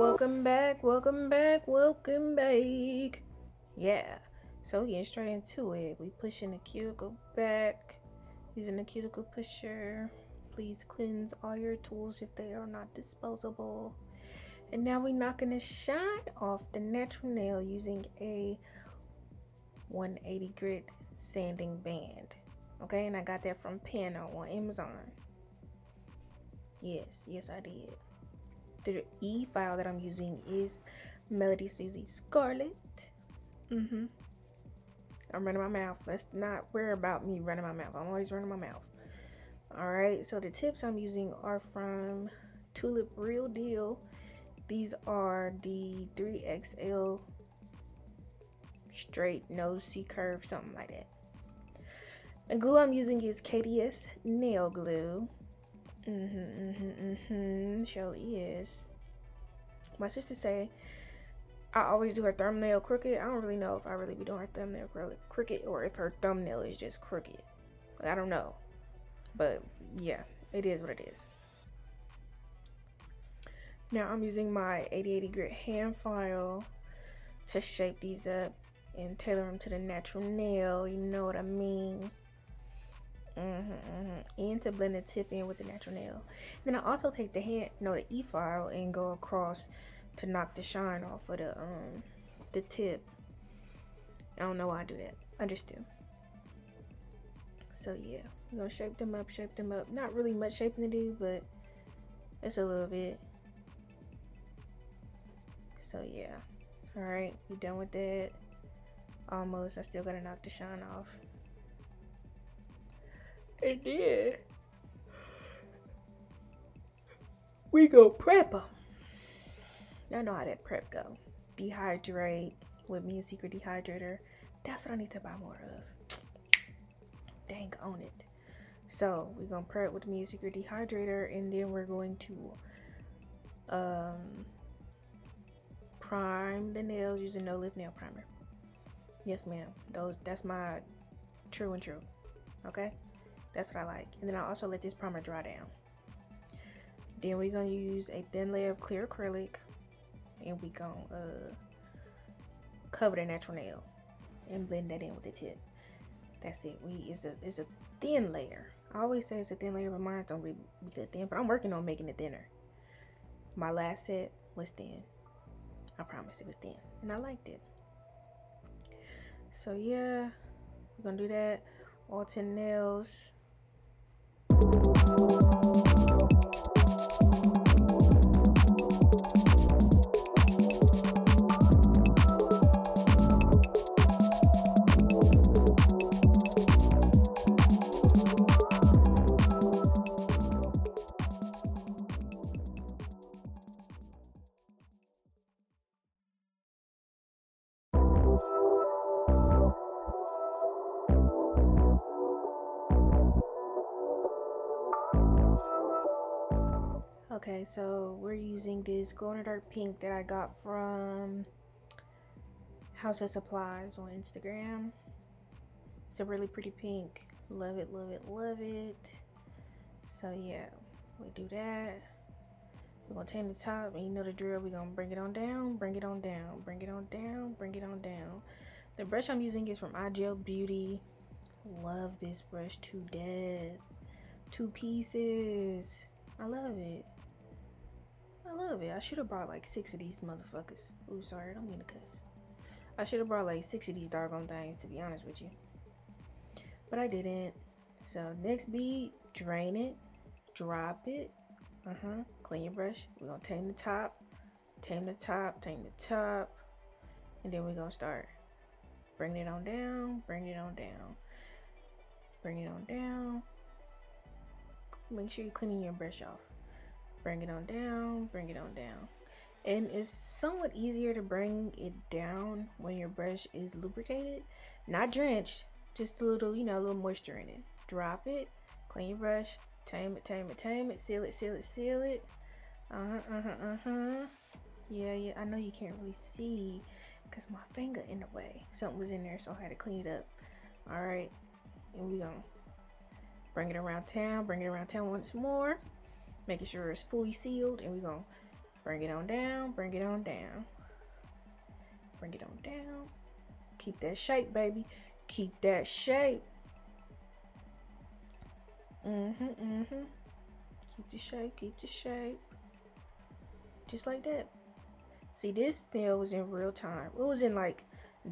Welcome back, welcome back, welcome back. Yeah, so we getting straight into it. We pushing the cuticle back, using the cuticle pusher. Please cleanse all your tools if they are not disposable. And now we knocking the shine off the natural nail using a 180 grit sanding band. Okay, and I got that from Pano on Amazon. Yes, I did. The E file that I'm using is Melody Susie Scarlet. I'm running my mouth. Let's not worry about me running my mouth. I'm always running my mouth. Alright, so the tips I'm using are from Tulip Real Deal. These are the 3XL straight nose C curve, something like that. The glue I'm using is KDS nail glue. Sure is. My sister say I always do her thumbnail crooked. I don't really know if I really be doing her thumbnail crooked or if her thumbnail is just crooked. I don't know. But yeah, it is what it is. Now I'm using my 8080 grit hand file to shape these up and tailor them to the natural nail. You know what I mean? And to blend the tip in with the natural nail. Then I also take the E file and go across to knock the shine off of the tip. I don't know why I do that. I just do. So yeah, we're gonna shape them up. Not really much shaping to do, but it's a little bit. So yeah. Alright, we done with that. Almost. I still gotta knock the shine off. And then we go prep them. Y'all know how that prep go. Dehydrate with me a secret dehydrator. That's what I need to buy more of. Dang on it. So we're gonna prep with me a secret dehydrator, and then we're going to prime the nails using no lift nail primer. Yes, ma'am. That's my true and true. Okay. That's what I like. And then I also let this primer dry down. Then we're gonna use a thin layer of clear acrylic, and we gonna cover the natural nail and blend that in with the tip. That's it. It's a thin layer. I always say it's a thin layer, but mine don't really be that thin. But I'm working on making it thinner. My last set was thin. I promise it was thin, and I liked it. So yeah, we're gonna do that. All 10 nails. Okay, so we're using this glow in the dark pink that I got from House of Supplies on Instagram. It's a really pretty pink. Love it, love it, love it. So yeah, we do that. We're gonna tame the top, and you know the drill. We're gonna bring it on down, bring it on down, bring it on down, bring it on down. The brush I'm using is from iGel Beauty. Love this brush to death. 2 pieces. I love it. I love it. I should have brought like 6 of these motherfuckers. Ooh, sorry, I don't mean to cuss. I should have brought like 6 of these doggone things, to be honest with you. But I didn't. So next bead, drain it, drop it. Clean your brush. We're gonna tame the top, tame the top, tame the top. And then we're gonna start bringing it on down, bring it on down, bring it on down. Make sure you're cleaning your brush off. Bring it on down, bring it on down. And it's somewhat easier to bring it down when your brush is lubricated, not drenched, just a little, a little moisture in it. Drop it, clean your brush, tame it, tame it, tame it, seal it, seal it, seal it. Yeah, I know you can't really see because my finger in the way. Something was in there, so I had to clean it up. All right, and we gonna bring it around town once more, making sure it's fully sealed, and we're gonna Bring it on down, bring it on down. Bring it on down. Keep that shape, baby. Keep that shape. Keep the shape, keep the shape. Just like that. See, this nail was in real time. It was in like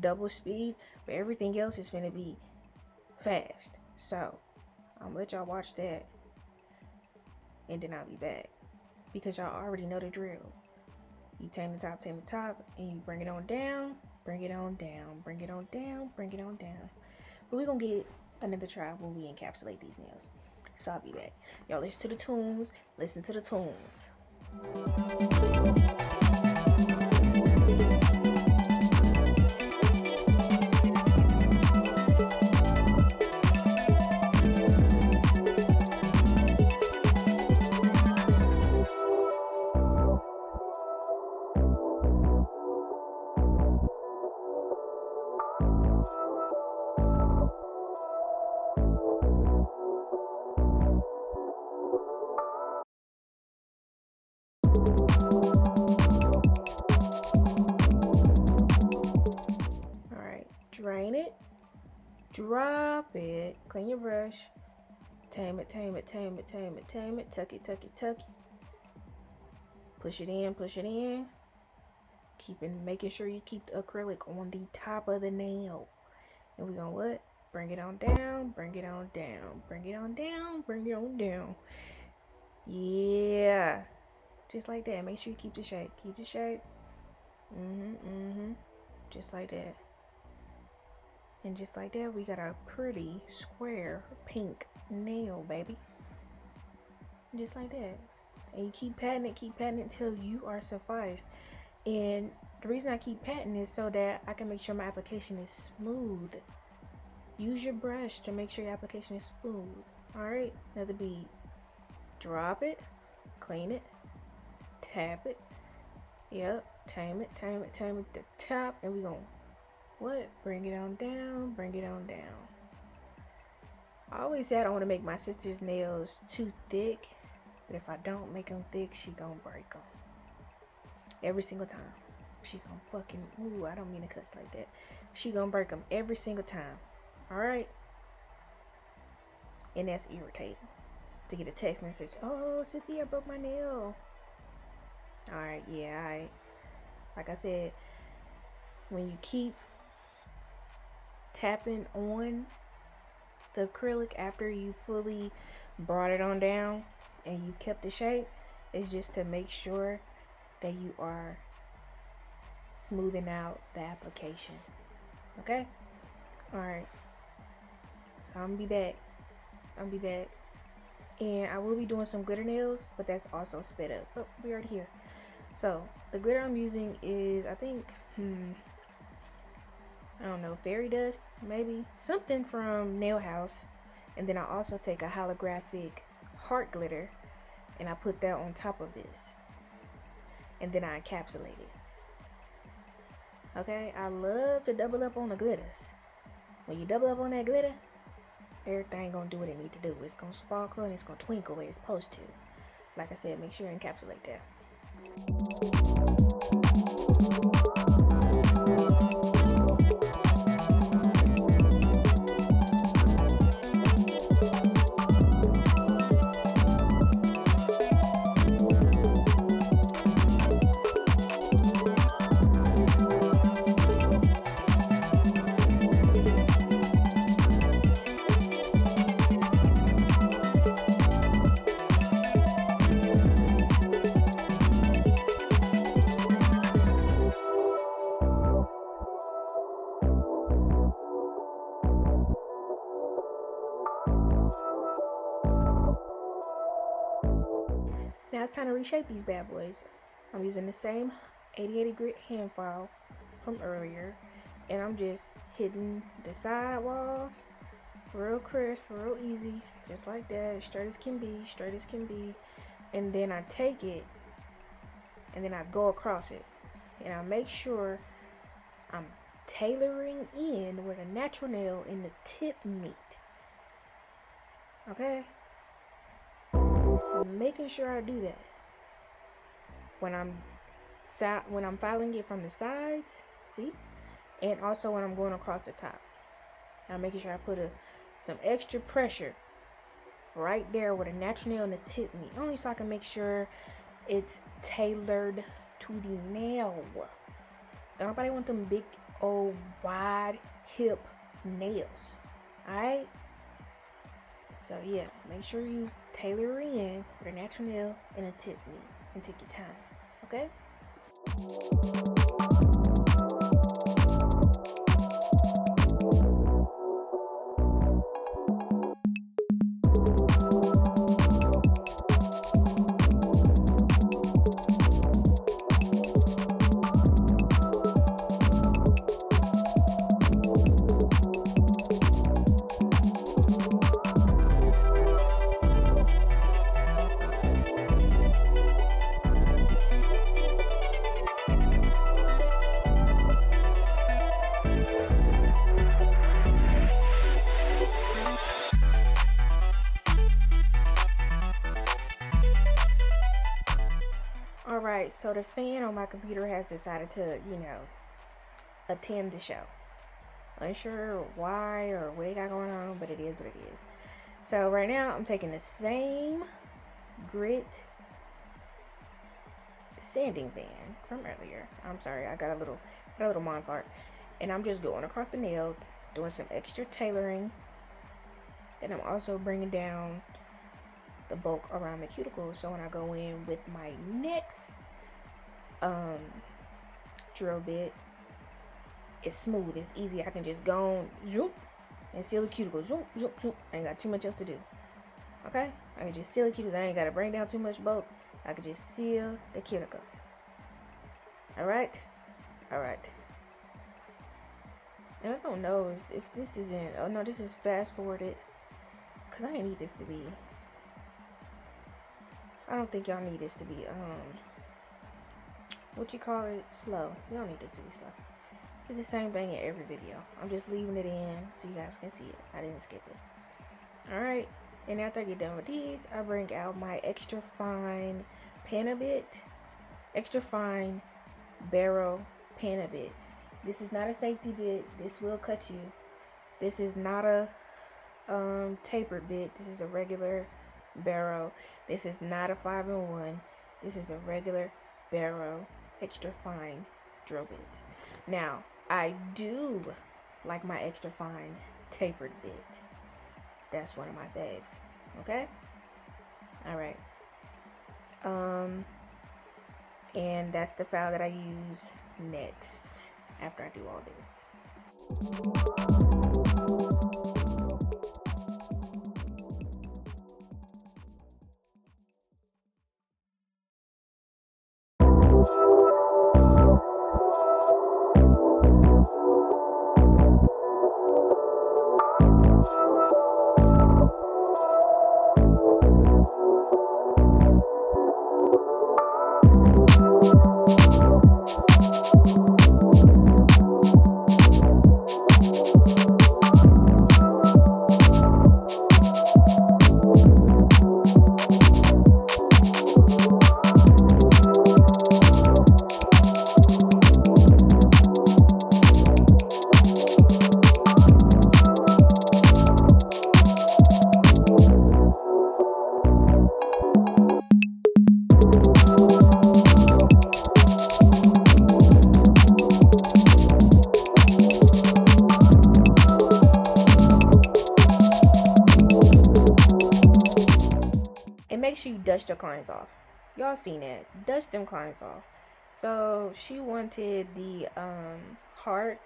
double speed, but everything else is gonna be fast. So, I'm gonna let y'all watch that. And then I'll be back. Because y'all already know the drill. You tame the top, and you bring it on down, bring it on down, bring it on down, bring it on down. But we're gonna get another try when we encapsulate these nails. So I'll be back. Y'all listen to the tunes, listen to the tunes. Drain it, drop it, clean your brush, tame it, tame it, tame it, tame it, tame it, tuck it, tuck it, tuck it, push it in, making sure you keep the acrylic on the top of the nail. And we're gonna what? Bring it on down, bring it on down, bring it on down, bring it on down. Yeah, just like that. Make sure you keep the shape, just like that. And just like that, we got a pretty square pink nail, baby. Just like that. And you keep patting it until you are sufficed. And the reason I keep patting is so that I can make sure my application is smooth. Use your brush to make sure your application is smooth. Alright, another bead. Drop it, clean it, tap it. Yep, tame it at the top. And we gonna what? Bring it on down, bring it on down. I always said I don't want to make my sister's nails too thick, but if I don't make them thick, she gonna break them. Every single time. She gonna fucking, ooh, I don't mean to cuss like that. She gonna break them every single time. Alright? And that's irritating. To get a text message, oh, sissy, I broke my nail. Alright, yeah, alright. Like I said, when you keep tapping on the acrylic after you fully brought it on down and you kept the shape, is just to make sure that you are smoothing out the application. Okay? Alright. So I'm gonna be back. And I will be doing some glitter nails, but that's also sped up. But we already here. So the glitter I'm using is, I think, I don't know, fairy dust, maybe something from Nail House. And then I also take a holographic heart glitter and I put that on top of this, and then I encapsulate it. Okay, I love to double up on the glitters. When you double up on that glitter, everything gonna do what it need to do. It's gonna sparkle and it's gonna twinkle where it's supposed to. Like I said, make sure you encapsulate that. Now it's time to reshape these bad boys. I'm using the same 8080 grit hand file from earlier, and I'm just hitting the side walls real crisp, real easy, just like that, straight as can be. And then I take it and then I go across it, and I make sure I'm tailoring in where the natural nail and the tip meet. Okay? I'm making sure I do that. when I'm filing it from the sides, see, and also when I'm going across the top. I'm making sure I put some extra pressure right there where the natural nail and the tip meet, only so I can make sure it's tailored to the nail. Don't nobody want them big old wide hip nails. Alright, so yeah, make sure you tailor it in where the natural nail and the tip meet, and take your time. Okay. Alright, so the fan on my computer has decided to, attend the show. Unsure why or what they got going on, but it is what it is. So right now I'm taking the same grit sanding band from earlier. I'm sorry, I got a little mind fart. And I'm just going across the nail, doing some extra tailoring. Then I'm also bringing down the bulk around the cuticle, so when I go in with my next drill bit, it's smooth, it's easy. I can just go on, zoom, and seal the cuticle, zoom, zoom, zoom. I ain't got too much else to do. Okay, I can just seal the cuticles. I ain't gotta bring down too much bulk. I can just seal the cuticles. All right. And I don't know if this isn't. Oh no, this is fast forwarded, cause I didn't need this to be. I don't think y'all need this to be what you call it, slow. You don't need this to be slow. It's the same thing in every video. I'm just leaving it in so you guys can see it. I didn't skip it. Alright, and after I get done with these, I bring out my extra fine panna bit, extra fine barrel panna bit. This is not a safety bit. This will cut you. This is not a tapered bit. This is a regular barrel. This is not a 5-in-1. This is a regular barrel extra fine drill bit. Now I do like my extra fine tapered bit. That's one of my faves. Okay. All right. And that's the file that I use next after I do all this. Make sure you dust your clients off. Y'all seen that. Dust them clients off. So she wanted the heart,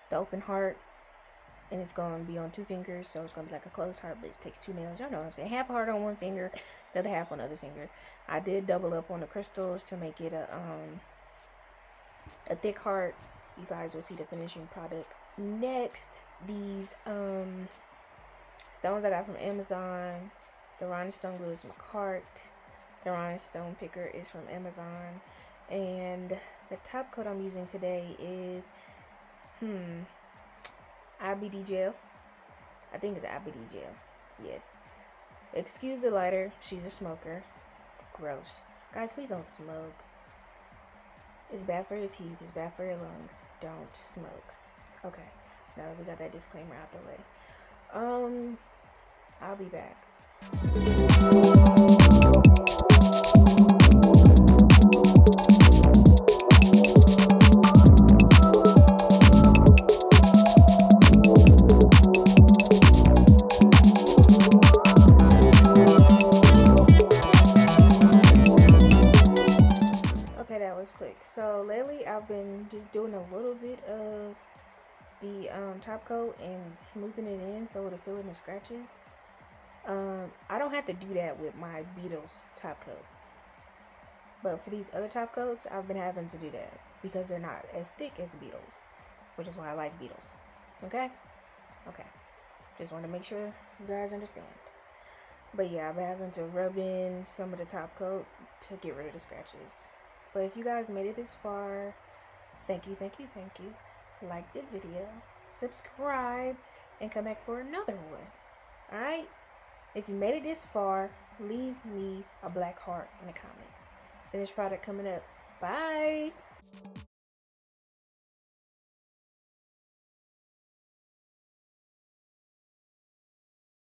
the open heart, and it's gonna be on 2 fingers, so it's gonna be like a closed heart, but it takes 2 nails. Y'all know what I'm saying. Half a heart on 1 finger, the other half on the other finger. I did double up on the crystals to make it a thick heart. You guys will see the finishing product next. These stones I got from Amazon. The rhinestone glue is from cart. The rhinestone picker is from Amazon. And the top coat I'm using today is IBD gel. I think it's IBD gel. Yes. Excuse the lighter. She's a smoker. Gross. Guys, please don't smoke. It's bad for your teeth. It's bad for your lungs. Don't smoke. Okay. Now that we got that disclaimer out the way. I'll be back. Okay, that was quick. So lately I've been just doing a little bit of the top coat and smoothing it in so it'll fill in the scratches. I don't have to do that with my Beetles top coat, but for these other top coats I've been having to do that because they're not as thick as Beetles, which is why I like Beetles. Okay, just want to make sure you guys understand. But yeah, I've been having to rub in some of the top coat to get rid of the scratches. But if you guys made it this far, thank you. Like the video, subscribe, and come back for another one. Alright? If you made it this far, leave me a black heart in the comments. Finished product coming up. Bye!